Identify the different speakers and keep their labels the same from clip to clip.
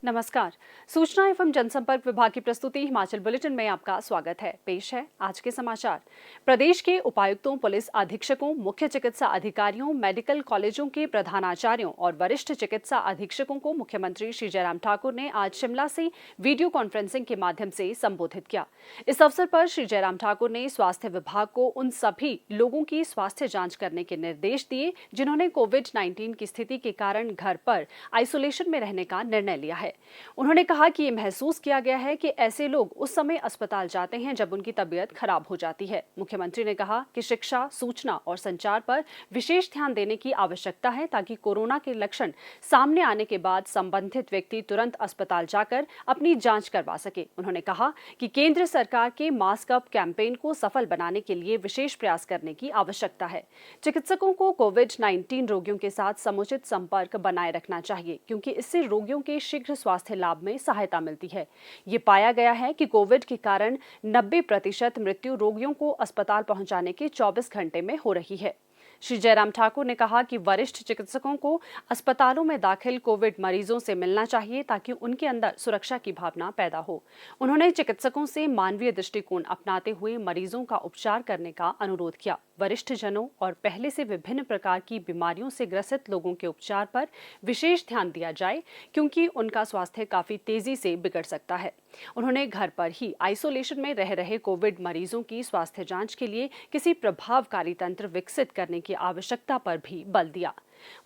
Speaker 1: नमस्कार। सूचना एवं जनसंपर्क विभाग की प्रस्तुति हिमाचल बुलेटिन में आपका स्वागत है। पेश है आज के समाचार। प्रदेश के उपायुक्तों, पुलिस अधीक्षकों, मुख्य चिकित्सा अधिकारियों, मेडिकल कॉलेजों के प्रधानाचार्यों और वरिष्ठ चिकित्सा अधीक्षकों को मुख्यमंत्री श्री जयराम ठाकुर ने आज शिमला से वीडियो कॉन्फ्रेंसिंग के माध्यम से संबोधित किया। इस अवसर पर श्री जयराम ठाकुर ने स्वास्थ्य विभाग को उन सभी लोगों की स्वास्थ्य जाँच करने के निर्देश दिए जिन्होंने कोविड-19 की स्थिति के कारण घर पर आइसोलेशन में रहने का निर्णय लिया है। उन्होंने कहा कि ये महसूस किया गया है कि ऐसे लोग उस समय अस्पताल जाते हैं जब उनकी तबीयत खराब हो जाती है। मुख्यमंत्री ने कहा कि शिक्षा, सूचना और संचार पर विशेष ध्यान देने की आवश्यकता है ताकि कोरोना के लक्षण सामने आने के बाद संबंधित व्यक्ति तुरंत अस्पताल जाकर अपनी जांच करवा सके। उन्होंने कहा कि केंद्र सरकार के मास्क अप कैंपेन को सफल बनाने के लिए विशेष प्रयास करने की आवश्यकता है। चिकित्सकों को कोविड-19 रोगियों के साथ समुचित संपर्क बनाए रखना चाहिए क्योंकि इससे रोगियों के शीघ्र स्वास्थ्य लाभ में सहायता मिलती है। ये पाया गया है कि कोविड के कारण 90% मृत्यु रोगियों को अस्पताल पहुंचाने के 24 घंटे में हो रही है। श्री जयराम ठाकुर ने कहा कि वरिष्ठ चिकित्सकों को अस्पतालों में दाखिल कोविड मरीजों से मिलना चाहिए ताकि उनके अंदर सुरक्षा की भावना पैदा हो। उन्होंने चिकित्सकों से मानवीय दृष्टिकोण अपनाते हुए मरीजों का उपचार करने का अनुरोध किया। वरिष्ठ जनों और पहले से विभिन्न प्रकार की बीमारियों से ग्रसित लोगों के उपचार पर विशेष ध्यान दिया जाए क्योंकि उनका स्वास्थ्य काफी तेजी से बिगड़ सकता है। उन्होंने घर पर ही आइसोलेशन में रह रहे कोविड मरीजों की स्वास्थ्य जांच के लिए किसी प्रभावकारी तंत्र विकसित करने की आवश्यकता पर भी बल दिया।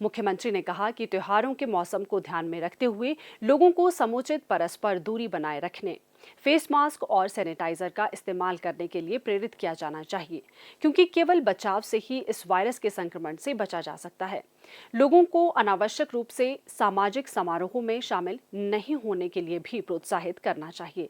Speaker 1: मुख्यमंत्री ने कहा कि त्योहारों के मौसम को ध्यान में रखते हुए लोगों को समुचित परस्पर दूरी बनाए रखने, फेस मास्क और सैनिटाइजर का इस्तेमाल करने के लिए प्रेरित किया जाना चाहिए क्योंकि केवल बचाव से ही इस वायरस के संक्रमण से बचा जा सकता है। लोगों को अनावश्यक रूप से सामाजिक समारोहों में शामिल नहीं होने के लिए भी प्रोत्साहित करना चाहिए।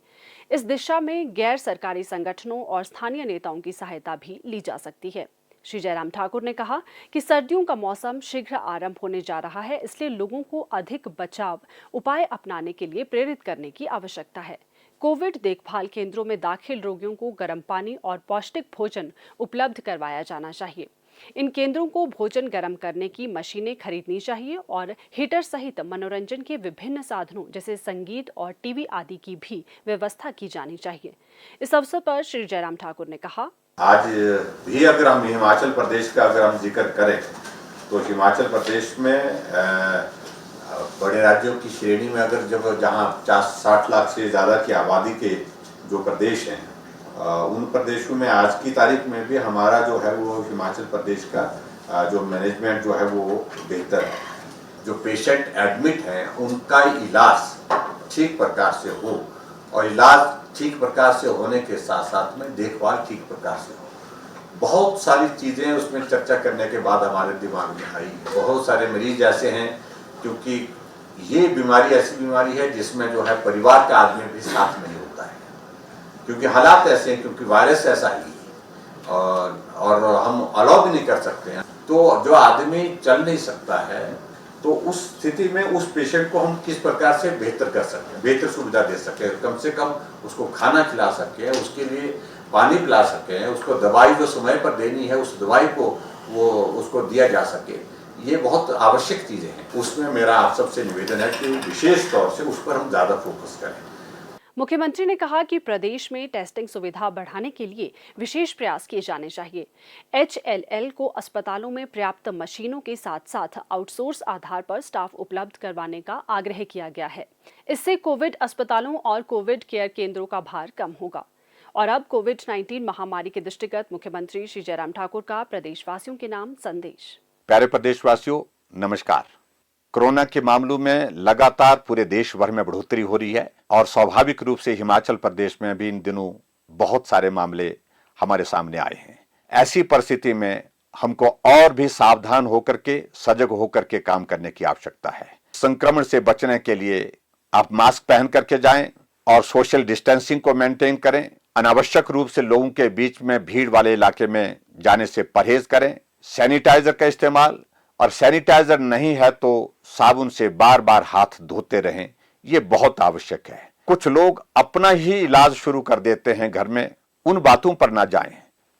Speaker 1: इस दिशा में गैर सरकारी संगठनों और स्थानीय नेताओं की सहायता भी ली जा सकती है। श्री जयराम ठाकुर ने कहा कि सर्दियों का मौसम शीघ्र आरंभ होने जा रहा है, इसलिए लोगों को अधिक बचाव उपाय अपनाने के लिए प्रेरित करने की आवश्यकता है। कोविड देखभाल केंद्रों में दाखिल रोगियों को गर्म पानी और पौष्टिक भोजन उपलब्ध करवाया जाना चाहिए। इन केंद्रों को भोजन गर्म करने की मशीनें खरीदनी चाहिए और हीटर सहित मनोरंजन के विभिन्न साधनों जैसे संगीत और टीवी आदि की भी व्यवस्था की जानी चाहिए। इस अवसर पर श्री जयराम ठाकुर ने कहा,
Speaker 2: आज भी अगर हम हिमाचल प्रदेश का अगर हम जिक्र करें तो हिमाचल प्रदेश में बड़े राज्यों की श्रेणी में अगर जब जहाँ 50-60 लाख से ज़्यादा की आबादी के जो प्रदेश हैं उन प्रदेशों में आज की तारीख में भी हमारा जो है वो हिमाचल प्रदेश का जो मैनेजमेंट जो है वो बेहतर है। जो पेशेंट एडमिट हैं उनका इलाज ठीक प्रकार से हो और इलाज ठीक प्रकार से होने के साथ साथ में देखभाल ठीक प्रकार से हो। बहुत सारी चीज़ें उसमें चर्चा करने के बाद हमारे दिमाग में आई। बहुत सारे मरीज ऐसे हैं क्योंकि ये बीमारी ऐसी बीमारी है जिसमें जो है परिवार का आदमी भी साथ नहीं होता है क्योंकि हालात ऐसे हैं, क्योंकि वायरस ऐसा ही है और हम अलाउ भी नहीं कर सकते हैं। तो जो आदमी चल नहीं सकता है तो उस स्थिति में उस पेशेंट को हम किस प्रकार से बेहतर कर सकते हैं, बेहतर सुविधा दे सकते हैं, कम से कम उसको खाना खिला सके, उसके लिए पानी पिला सके, उसको दवाई जो समय पर देनी है उस दवाई को वो उसको दिया जा सके। ये बहुत आवश्यक चीज़ें हैं। उसमें मेरा आप सबसे निवेदन है कि विशेष तौर से उस पर हम ज़्यादा फोकस करें।
Speaker 1: मुख्यमंत्री ने कहा कि प्रदेश में टेस्टिंग सुविधा बढ़ाने के लिए विशेष प्रयास किए जाने चाहिए। HLL को अस्पतालों में पर्याप्त मशीनों के साथ साथ आउटसोर्स आधार पर स्टाफ उपलब्ध करवाने का आग्रह किया गया है। इससे कोविड अस्पतालों और कोविड केयर केंद्रों का भार कम होगा। और अब कोविड-19 महामारी के दृष्टिगत मुख्यमंत्री श्री जयराम ठाकुर का प्रदेशवासियों के नाम संदेश।
Speaker 3: प्यारे प्रदेशवासियों, नमस्कार। कोरोना के मामलों में लगातार पूरे देश भर में बढ़ोतरी हो रही है और स्वाभाविक रूप से हिमाचल प्रदेश में भी इन दिनों बहुत सारे मामले हमारे सामने आए हैं। ऐसी परिस्थिति में हमको और भी सावधान होकर के, सजग होकर के काम करने की आवश्यकता है। संक्रमण से बचने के लिए आप मास्क पहन करके जाएं और सोशल डिस्टेंसिंग को मेंटेन करें। अनावश्यक रूप से लोगों के बीच में भीड़ वाले इलाके में जाने से परहेज करें। सैनिटाइजर का इस्तेमाल, और सैनिटाइजर नहीं है तो साबुन से बार बार हाथ धोते रहें, ये बहुत आवश्यक है। कुछ लोग अपना ही इलाज शुरू कर देते हैं घर में, उन बातों पर ना जाएं।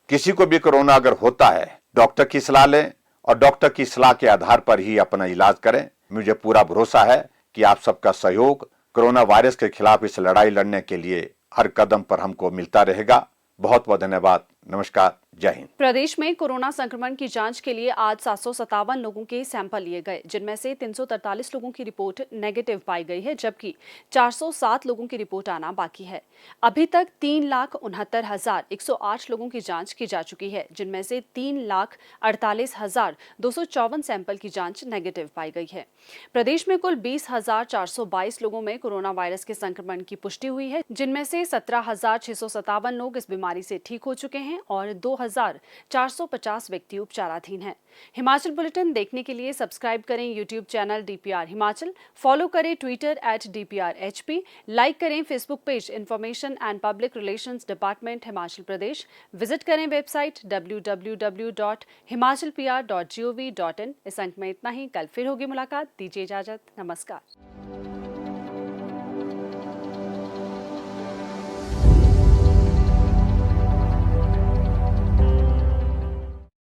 Speaker 3: किसी को भी कोरोना अगर होता है डॉक्टर की सलाह लें और डॉक्टर की सलाह के आधार पर ही अपना इलाज करें। मुझे पूरा भरोसा है कि आप सबका सहयोग कोरोना वायरस के खिलाफ इस लड़ाई लड़ने के लिए हर कदम पर हमको मिलता रहेगा। बहुत बहुत धन्यवाद। नमस्कार, जय हिंद।
Speaker 1: प्रदेश में कोरोना संक्रमण की जांच के लिए आज 757 लोगों के सैंपल लिए गए, जिनमें से 343 लोगों की रिपोर्ट नेगेटिव पाई गई है, जबकि 407 लोगों की रिपोर्ट आना बाकी है। अभी तक 3,69,108 लोगों की जांच की जा चुकी है, जिनमें से 3,48,254 सैंपल की जांच नेगेटिव पाई गई है। प्रदेश में कुल 20,422 लोगों में कोरोना वायरस के संक्रमण की पुष्टि हुई है, जिनमें से 17,657 लोग इस बीमारी से ठीक हो चुके हैं और 2,450 व्यक्ति उपचाराधीन हैं। हिमाचल बुलेटिन देखने के लिए सब्सक्राइब करें YouTube channel DPR Himachal, follow करें ट्विटर @DPRHP, लाइक करें Facebook page information and public relations department Himachal Pradesh, visit करें वेबसाइट www.himachalpr.gov.in। इस अंक में इतना ही। कल फिर होगी मुलाकात। दीजिए इजाजत। नमस्कार।